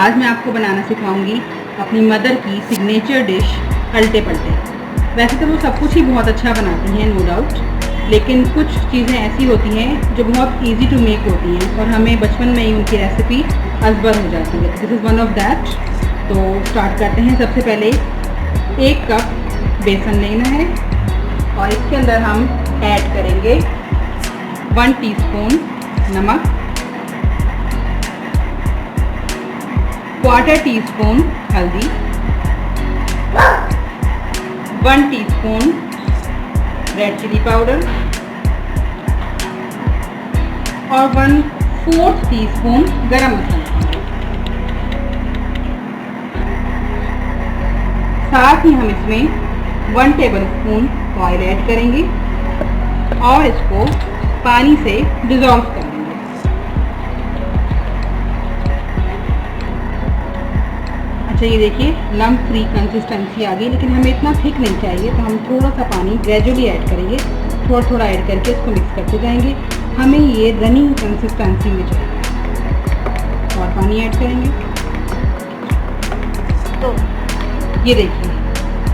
आज मैं आपको बनाना सिखाऊंगी अपनी मदर की सिग्नेचर डिश अल्टे पल्टे। वैसे तो वो सब कुछ ही बहुत अच्छा बनाती हैं, नो डाउट, लेकिन कुछ चीज़ें ऐसी होती हैं जो बहुत इजी टू मेक होती हैं और हमें बचपन में ही उनकी रेसिपी अजबर हो जाती है। This is one of that. तो स्टार्ट करते हैं। सबसे पहले 1 कप बेसन लेना है और इसके अंदर हम ऐड करेंगे 1 टीस्पून नमक, 1/4 टीस्पून हल्दी, 1 टीस्पून रेड चिली पाउडर और 1/4 टीस्पून गरम मसाला। साथ ही हम इसमें 1 टेबलस्पून ऑयल ऐड करेंगे और इसको पानी से डिज़ोल्व कर लेंगे। अच्छा, ये देखिए लम्प फ्री कंसिस्टेंसी आ गई, लेकिन हमें इतना थिक नहीं चाहिए, तो हम थोड़ा सा पानी ग्रेजुअली ऐड करेंगे, थोड़ा थोड़ा ऐड करके इसको मिक्स करते जाएंगे। हमें ये रनिंग कंसिस्टेंसी में चाहिए और पानी ऐड करेंगे। तो ये देखिए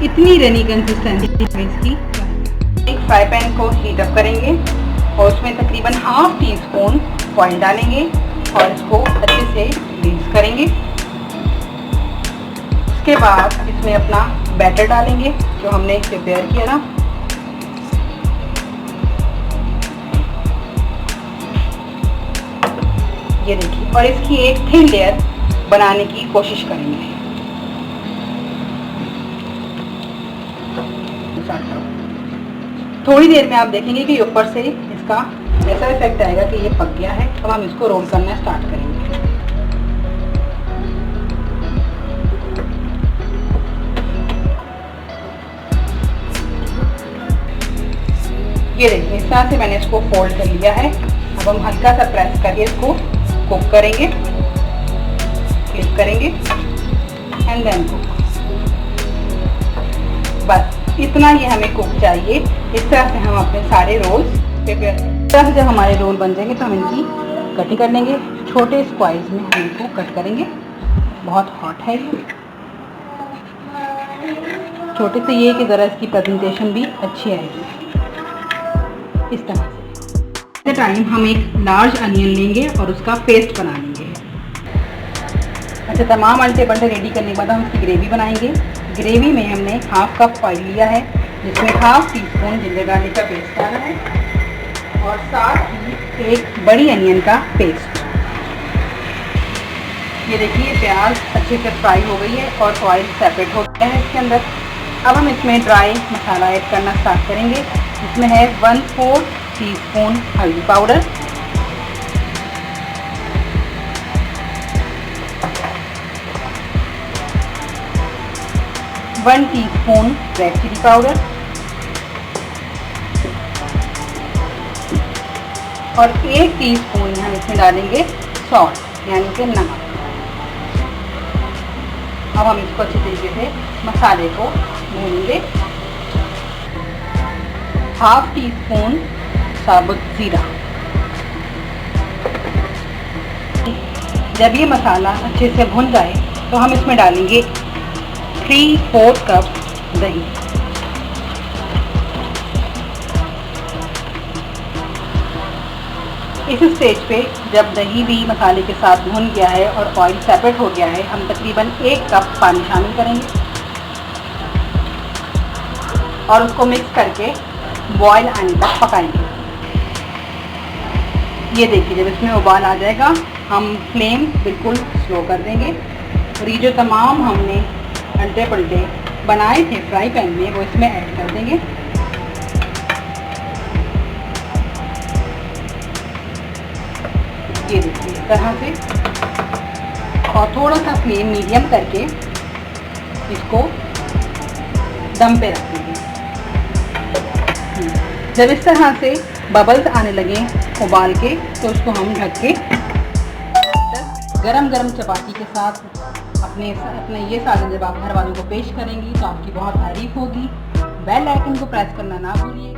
इतनी रनी कंसिस्टेंसी है इसकी। एक फ्राई पैन को हीट अप करेंगे और उसमें तकरीबन 1/2 टीस्पून ऑयल डालेंगे और इसको अच्छे से ग्रीस करेंगे। उसके बाद इसमें अपना बैटर डालेंगे जो हमने प्रिपेयर किया ना। ये देखिए, और इसकी एक थिन लेयर बनाने की कोशिश करेंगे। थोड़ी देर में आप देखेंगे कि ऊपर से इसका ऐसा इफेक्ट आएगा कि ये पक गया है। अब हम इसको रोल करना स्टार्ट करेंगे। ये देखिए, इस तरह से मैंने इसको फोल्ड कर लिया है। अब हम हल्का सा प्रेस करके इसको कुक करेंगे, फ्लिप करेंगे एंड देन कुक। बस इतना ही हमें कुक चाहिए। इस तरह से हम अपने सारे रोल्स प्रिपेयर। इस तरह से जब हमारे रोल बन जाएंगे तो हम इनकी कटिंग कर लेंगे। छोटे स्क्वायर्स में हम इनको कट करेंगे। बहुत हॉट है ये। छोटे से ये कि ज़रा इसकी प्रेजेंटेशन भी अच्छी आएगी। इस तरह से टाइम हम एक लार्ज अनियन लेंगे और उसका पेस्ट बना लेंगे। अच्छा, तमाम अल्टे पल्टे रेडी करने के बाद हम इसकी ग्रेवी बनाएंगे। ग्रेवी में हमने 1/2 कप ऑयल लिया है जिसमें 1/2 टीस्पून जिंजर गार्लिक का पेस्ट डाला है और साथ ही एक बड़ी अनियन का पेस्ट। ये देखिए प्याज अच्छे से फ्राई हो गई है और ऑयल सेपरेट हो गया है इसके अंदर। अब हम इसमें ड्राई मसाला ऐड करना स्टार्ट करेंगे। इसमें है 1/4 टीस्पून हल्दी powder, 1 teaspoon red chilli powder और 1 टीस्पून हम इसमें डालेंगे सॉल्ट यानी कि नमक। अब हम इसको अच्छी तरीके से मसाले को भूनेंगे। 1/2 टीस्पून साबुत ज़ीरा। जब ये मसाला अच्छे से भुन जाए तो हम इसमें डालेंगे 3/4 कप दही। इस स्टेज पे जब दही भी मसाले के साथ भुन गया है और ऑयल सेपरेट हो गया है, हम तकरीबन 1 कप पानी शामिल करेंगे और उसको मिक्स करके बॉयल आने तक पकाएंगे। ये देखिए, जब इसमें उबाल आ जाएगा हम फ्लेम बिल्कुल स्लो कर देंगे और ये जो तमाम हमने अल्टे पल्टे बनाए थे फ्राई पैन में वो इसमें ऐड कर देंगे। ये देखिए इस तरह से, और थोड़ा सा फ्लेम मीडियम करके इसको दम पे रखेंगे। जब इस तरह से बबल्स आने लगे उबाल के तो उसको हम ढक के गरम गरम चपाती के साथ अपने ये सालन जब आप घर वालों को पेश करेंगी तो आपकी बहुत तारीफ होगी। बेल आइकन को प्रेस करना ना भूलिए।